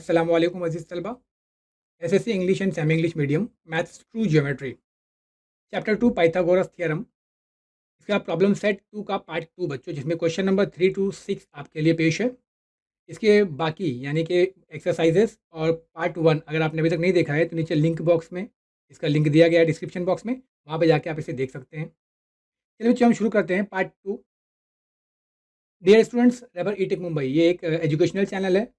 अस्सलामु अलैकुम अज़ीज़ तलबा। SSC English and semi English medium maths true geometry chapter 2 Pythagoras theorem. इसका प्रॉब्लम सेट 2 का पार्ट 2 बच्चों, जिसमें क्वेश्चन नंबर 3 to 6 आपके लिए पेश है। इसके बाकी यानी कि एक्सरसाइजेस और पार्ट 1 अगर आपने अभी तक नहीं देखा है तो नीचे लिंक बॉक्स में इसका लिंक दिया गया है, डिस्क्रिप्शन बॉक्स में, वहाँ पे जाके आप इसे देख सकते हैं। चलिए बच्चों, हम शुरू करते हैं पार्ट 2। डियर स्टूडेंट्स, रेबर ई टेक मुंबई ये एक एजुकेशनल चैनल है।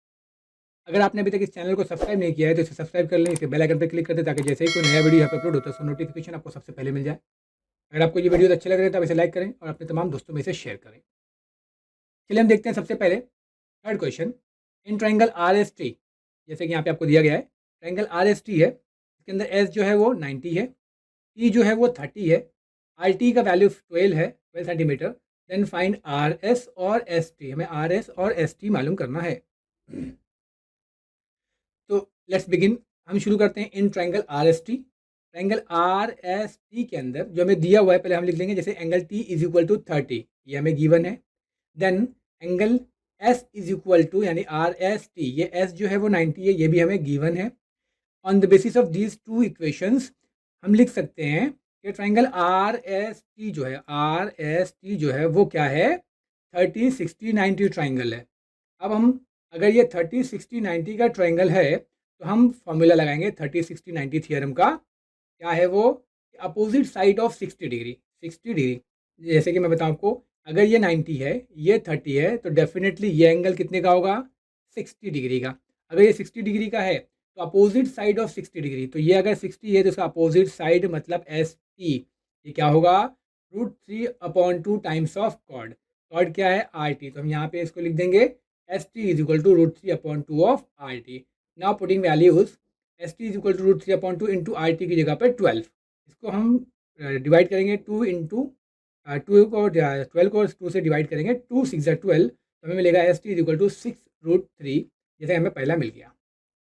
अगर आपने अभी तक इस चैनल को सब्सक्राइब नहीं किया है तो इसे सब्सक्राइब कर लें, इसके बेल आइकन पर क्लिक कर दें ताकि जैसे ही कोई नया वीडियो यहाँ पे अपलोड होता है उसका नोटिफिकेशन आपको सबसे पहले मिल जाए। अगर आपको ये वीडियो अच्छे लग रहे हैं तो आप इसे लाइक करें और अपने तमाम दोस्तों में इसे शेयर करें। चलिए हम देखते हैं सबसे पहले third question. In triangle are S T, जैसे कि यहाँ पे आपको दिया गया है, ट्राइंगल आर एस टी है, इसके अंदर एस जो है वो 90 है, टी जो है वो 30 है, आर टी का वैल्यू 12 है, 12 centimetre. Then find R S और एस टी, हमें आर एस और एस टी मालूम करना है। तो लेट्स बिगिन, हम शुरू करते हैं in triangle are S T. Triangle are S T के अंदर जो हमें दिया हुआ है, पहले हम लिख लेंगे जैसे angle T is equal to 30, ये हमें गिवन है। Then angle S is equal to यानी आर एस टी, ये एस जो है वो 90 है, ये भी हमें गिवन है। On the basis of these two equations हम लिख सकते हैं कि ट्राइंगल आर एस टी जो है, आर एस टी जो है वो क्या है, 30 60 90 ट्राइंगल है। अब हम अगर ये 30 60 90 का ट्राइंगल है तो हम फॉर्मूला लगाएंगे 30 60 90 थियरम का। क्या है वो, opposite side of 60 degree, 60 degree. जैसे कि मैं बताऊं आपको, अगर ये 90 है, ये 30 है, तो डेफिनेटली ये एंगल कितने का होगा, 60 डिग्री का। अगर ये 60 डिग्री का है तो अपोजिट साइड ऑफ 60 डिग्री, तो ये अगर 60 है तो इसका अपोजिट साइड मतलब एस टी, ये क्या होगा, √3/2 टाइम्स ऑफ कॉड। कॉड क्या है, आर टी, तो हम यहाँ पे इसको लिख देंगे S T is equal to √3/2 of R T. Now putting values, S T is equal to √3/2 into R T की जगह पर 12, इसको हम डिवाइड करेंगे 2 इंटू 2 को 12 को 2 से डिवाइड करेंगे, 2 6 12, तो हमें मिलेगा S T is equal to 6√3, जैसे हमें पहला मिल गया।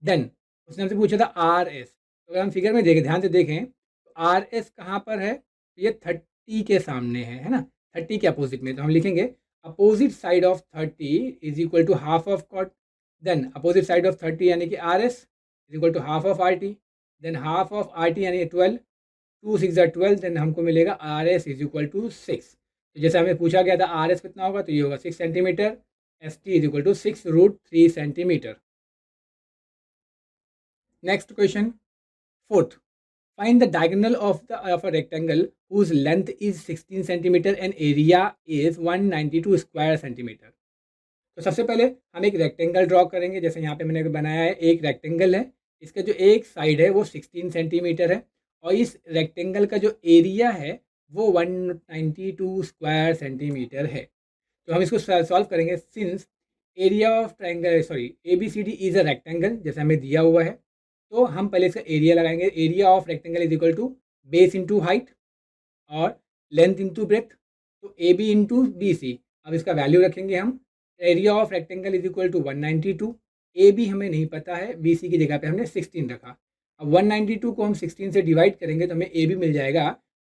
देन उसने हमसे पूछा था आर एस, तो अगर हम फिगर में देखें, ध्यान से देखें, तो आर एस कहाँ पर है, तो ये 30 के सामने है ना, 30 के अपोजिट में, तो हम लिखेंगे opposite side of 30 is equal to half of cot. Then opposite side of 30 यानी कि R S is equal to half of R T, then half of R T यानी 12, 2 6 12, देन हमको मिलेगा R S is equal to 6। तो जैसे हमें पूछा गया था आर एस कितना होगा, तो ये होगा 6 centimetre, S T is equal to 6√3 centimetre. Next question, fourth, find the diagonal of a rectangle whose length is 16 centimeter and area is 192 square centimeter। तो सबसे पहले हम एक रेक्टेंगल ड्रॉ करेंगे, जैसे यहाँ पे मैंने बनाया है, एक रेक्टेंगल है, इसका जो एक साइड है वो 16 सेंटीमीटर है और इस रेक्टेंगल का जो एरिया है वो 192 स्क्वायर सेंटीमीटर है। तो हम इसको सॉल्व करेंगे। Since area of triangle sorry A B C D is a rectangle, जैसे हमें दिया हुआ है, तो हम पहले इसका एरिया लगाएंगे। Area of rectangle is equal to base into height और लेंथ इंटू ब्रेथ, तो A B into B C. अब इसका वैल्यू रखेंगे हम, area of rectangle is equal to 192, A B हमें नहीं पता है, बी सी की जगह पे हमने 16 रखा। अब 192 को हम 16 से डिवाइड करेंगे तो हमें ए बी मिल जाएगा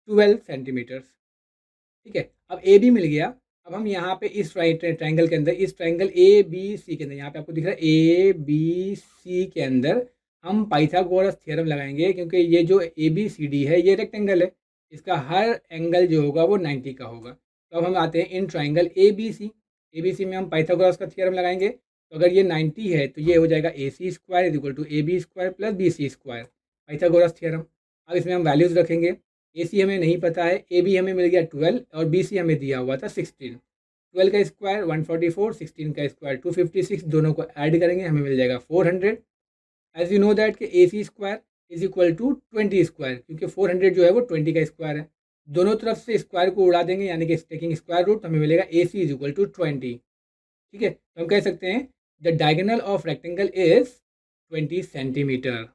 12 सेंटीमीटर्स। ठीक है, अब ए बी मिल गया। अब हम यहाँ पे इस ट्राइंगल के अंदर, इस ट्राइंगल ए बी सी के अंदर, यहाँ पे आपको दिख रहा है ए बी सी के अंदर हम पाइथागोरस थ्योरम लगाएंगे, क्योंकि ये जो ए बी सी डी है ये रेक्टेंगल है, इसका हर एंगल जो होगा वो 90 का होगा। तो अब हम आते हैं in triangle A B C. A B C में हम पाइथागोरस का थ्योरम लगाएंगे, तो अगर ये 90 है तो ये हो जाएगा A C square is equal to A B square plus B C square, Pythagoras theorem. अब इसमें हम वैल्यूज़ रखेंगे, ए सी हमें नहीं पता है, ए बी हमें मिल गया 12 और बी सी हमें दिया हुआ था 16। 12 का स्क्वायर 144, 16 का स्क्वायर 256, दोनों को ऐड करेंगे हमें मिल जाएगा 400। एज यू नो दैट कि A C square is equal to 20 square, क्योंकि 400 जो है वो 20 का स्क्वायर है। दोनों तरफ से स्क्वायर को उड़ा देंगे, यानी कि टेकिंग स्क्वायर रूट, हमें मिलेगा A C is equal to 20। ठीक है, तो हम कह सकते हैं the diagonal of rectangle is 20 centimetre.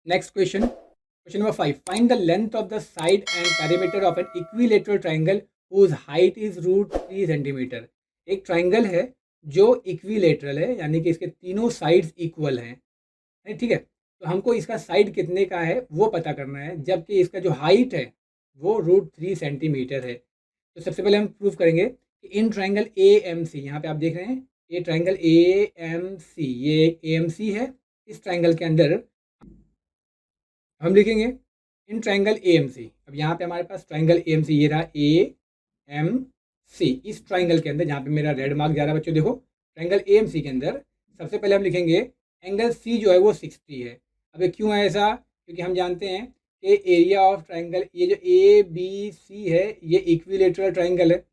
Next question, question number 5, find the length of the side and perimeter of an equilateral triangle whose height is √3 centimetre. एक triangle है जो इक्विलेटरल है, यानी कि इसके तीनों साइड्स इक्वल हैं, ठीक है, तो हमको इसका साइड कितने का है वो पता करना है, जबकि इसका जो हाइट है वो √3 सेंटीमीटर है। तो सबसे पहले हम प्रूव करेंगे कि इन ट्राइंगल ए एम सी, यहाँ पे आप देख रहे हैं ये ट्राइंगल ए एम सी, ये ए एम सी है। इस ट्राइंगल के अंदर हम लिखेंगे इन ट्राइंगल ए एम सी। अब यहाँ पे हमारे पास ट्राइंगल ए एम सी, ये रहा ए एम सी। इस ट्राइंगल के अंदर जहाँ पे मेरा रेड मार्क जा रहा है बच्चों, देखो ट्राइंगल ए एम सी के अंदर सबसे पहले हम लिखेंगे एंगल सी जो है वो 60 है। अब ये क्यों है ऐसा? क्योंकि हम जानते हैं कि एरिया ऑफ ट्राइंगल, ये जो ए बी सी है ये इक्विलेटरल ट्राइंगल है।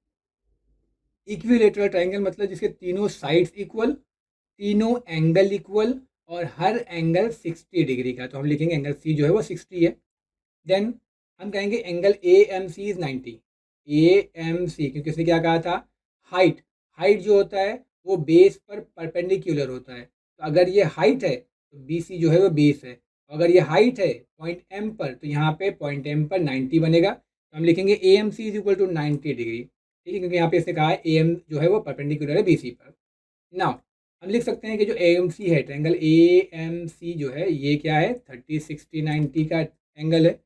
इक्विलेटरल ट्राइंगल मतलब जिसके तीनों साइड्स इक्वल, तीनों एंगल इक्वल और हर एंगल 60 डिग्री का। तो हम लिखेंगे एंगल सी जो है वो 60 है। देन हम कहेंगे angle A M C is 90। A M C, क्योंकि उसने क्या कहा था, हाइट, हाइट जो होता है वो बेस पर परपेंडिकुलर होता है। तो अगर ये हाइट है तो बी सी जो है वो बेस है। अगर ये हाइट है पॉइंट एम पर, तो यहाँ पे पॉइंट एम पर 90 बनेगा। तो हम लिखेंगे A M C is equal to 90 degree. ठीक है, क्योंकि यहाँ पे इसने कहा है ए एम जो है वो परपेंडिकुलर है बी सी पर। नाउ हम लिख सकते हैं कि जो ए एम सी है, ट्रायंगल ए एम सी जो है ये क्या है, 30 60 90 का एंगल है।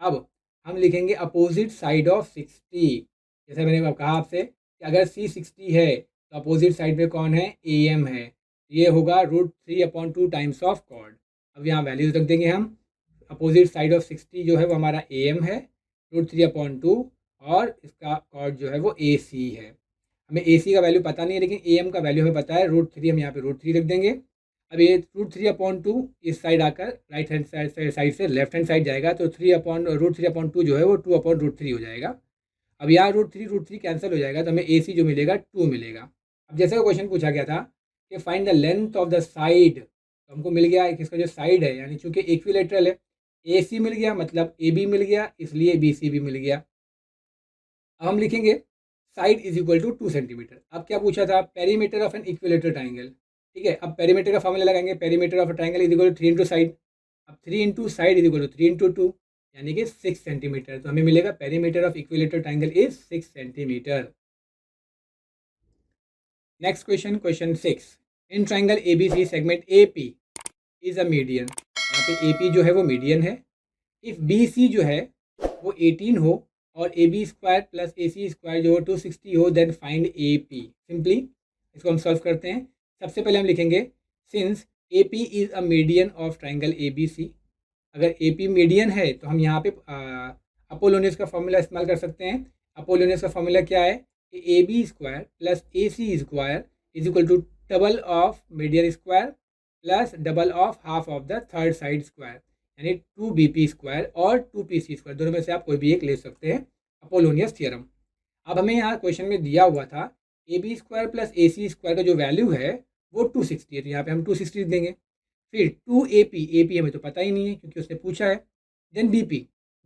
अब हम लिखेंगे अपोजिट साइड ऑफ 60। जैसे मैंने कहा आपसे कि अगर सी 60 है तो अपोजिट साइड में कौन है, ए एम है। ये होगा √3/2 टाइम्स ऑफ कॉर्ड। अब यहाँ वैल्यूज रख देंगे हम। अपोजिट साइड ऑफ 60 जो है वो हमारा ए एम है, √3/2, और इसका कॉर्ड जो है वो ए सी है। हमें ए सी का वैल्यू पता नहीं है, लेकिन ए एम का वैल्यू हमें पता है √3। हम यहाँ पे √3 रख देंगे। अब ये √3/2 इस साइड आकर राइट हैंड साइड से लेफ्ट हैंड साइड जाएगा, तो √3/2 जो है वो 2/√3 हो जाएगा। अब यहाँ √3 कैंसिल हो जाएगा, तो हमें ए सी जो मिलेगा 2 मिलेगा। अब जैसे क्वेश्चन पूछा गया था कि find the length of the side, तो हमको मिल गया इसका जो साइड है, यानी चूंकि इक्विलेटरल है, ए सी मिल गया मतलब ए बी मिल गया, इसलिए बी सी भी मिल गया। अब हम लिखेंगे side is equal to 2 centimetre. अब क्या पूछा था, perimeter of an equilateral triangle. ठीक है, अब पेरीमीटर का फॉर्मूला लगाएंगे, perimeter of a triangle is equal to 3 into side. अब 3 into side is equal to 3 into 2, यानी कि 6 सेंटीमीटर। तो हमें मिलेगा perimeter of equilateral triangle is 6 centimetre. Next question, question 6। In triangle A B C segment A P is a median. यहाँ पे A P जो है वो मीडियन है। इफ़ बी सी जो है वो 18 हो और A B square plus A C square जो 260 हो, then find A P. Simply इसको हम सॉल्व करते हैं। सबसे पहले हम लिखेंगे since A P is a median of triangle A B C. अगर ए पी मीडियन है तो हम यहाँ पे अपोलोनियस का फॉर्मूला इस्तेमाल कर सकते हैं। अपोलोनियस का फॉर्मूला क्या है कि A B square plus A C square is equal to double of median square plus double of half of the third side square, यानी 2bp स्क्वायर और 2pc स्क्वायर, दोनों में से आप कोई भी एक ले सकते हैं, अपोलोनियस थ्योरम। अब हमें यहाँ क्वेश्चन में दिया हुआ था A B square plus A C square का जो वैल्यू है वो 260 है, तो यहाँ पे हम 260 देंगे। फिर 2 AP हमें तो पता ही नहीं है क्योंकि उसने पूछा है। देन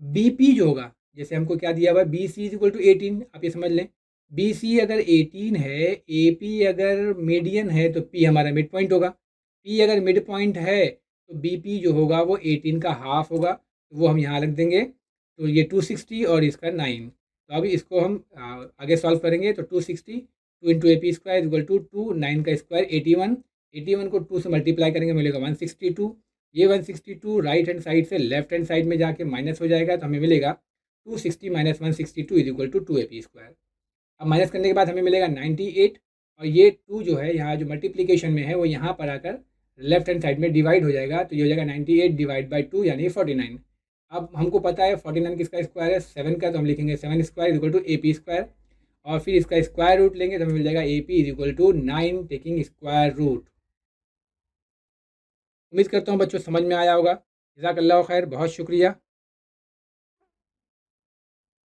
BP जो होगा, जैसे हमको क्या दिया हुआ है, B C is equal to 18। आप ये समझ लें, बी सी अगर 18 है, ए पी अगर मीडियन है, तो पी हमारा मिड पॉइंट होगा। पी अगर मिड पॉइंट है तो बी पी जो होगा वो 18 का हाफ होगा, तो वो हम यहाँ रख देंगे। तो ये 260 और इसका 9। तो अभी इसको हम आगे सॉल्व करेंगे। तो 260 2 into A P square equal to 2, 9 का स्क्वायर 81, 81 को 2 से मल्टीप्लाई करेंगे मिलेगा 162। ये 162 राइट हैंड साइड से लेफ्ट हैंड साइड में जाके माइनस हो जाएगा, तो हमें मिलेगा 260 minus 162 is equal to 2 AP square. अब माइनस करने के बाद हमें मिलेगा 98, और ये 2 जो है यहाँ जो मल्टीप्लिकेशन में है वो यहाँ पर आकर लेफ्ट हैंड साइड में डिवाइड हो जाएगा, तो ये हो जाएगा 98 डिवाइड बाई 2 यानी 49। अब हमको पता है 49 किसका स्क्वायर है, 7 का, तो हम लिखेंगे 7 square equal to AP square, और फिर इसका स्क्वायर रूट लेंगे तो हमें मिल जाएगा AP is equal to 9 taking square root. उम्मीद करता हूँ बच्चों समझ में आया होगा। जज़ाकल्लाह खैर, बहुत शुक्रिया।